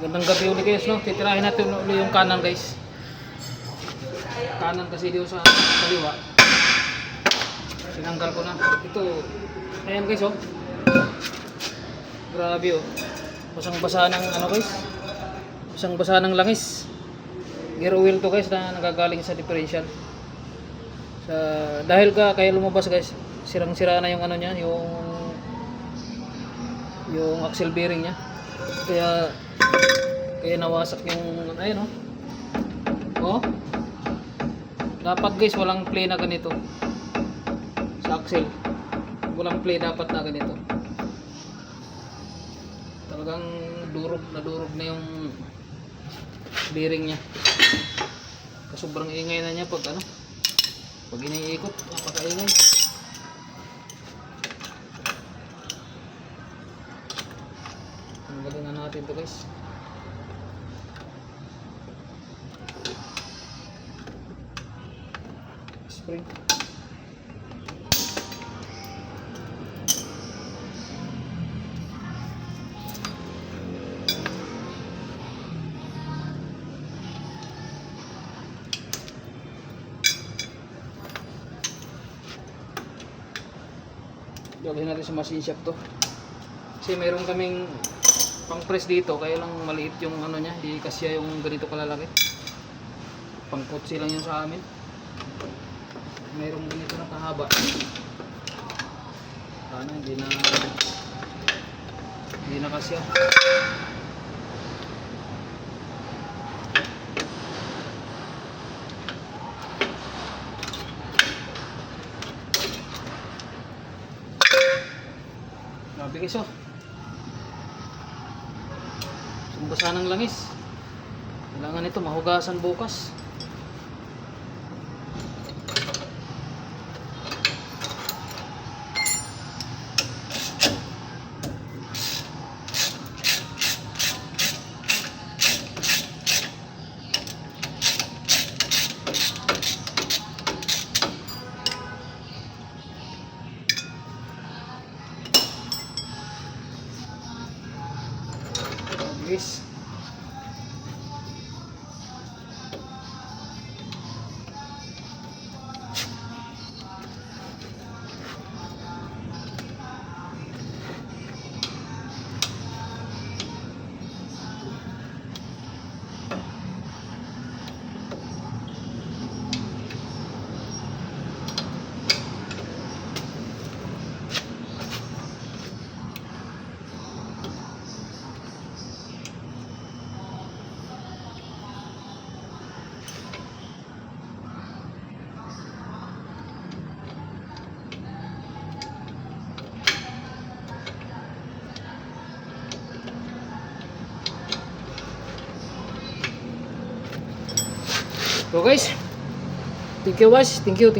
Gandang gabi ulit guys, no? Titirahin natin ulit yung kanan guys. Kanan kasi dito sa kaliwa. Sinanggal ko na. Ito, ayan guys, oh. Grabe, oh. Basang-basa ng ano guys. Basang-basa ng langis. Gear oil to guys na nagagaling sa differential. Dahil kaya lumabas guys, sirang-sira na yung ano niya, yung axle bearing niya. Kaya nawasak yung ayun, oh. Dapat guys walang play na ganito sa axle. Walang play dapat na ganito. Talagang durog na yung bearing niya. Sobrang ingay na niya pag iniikot, napakaingay. Tanggalin na natin to guys. Spring. Gawin natin sa machine shop to. Kasi meron kaming pang press dito, kaya lang maliit yung ano niya, di kasya yung ganito kalalaki. Pang kutsi lang yun sa amin. Mayroong ganito na kahaba. Sana hindi na kasya. Grabe guys, oh. Sumbasa ng langis. Kailangan ito mahugasan bukas. Guys, so guys, thank you guys, thank you.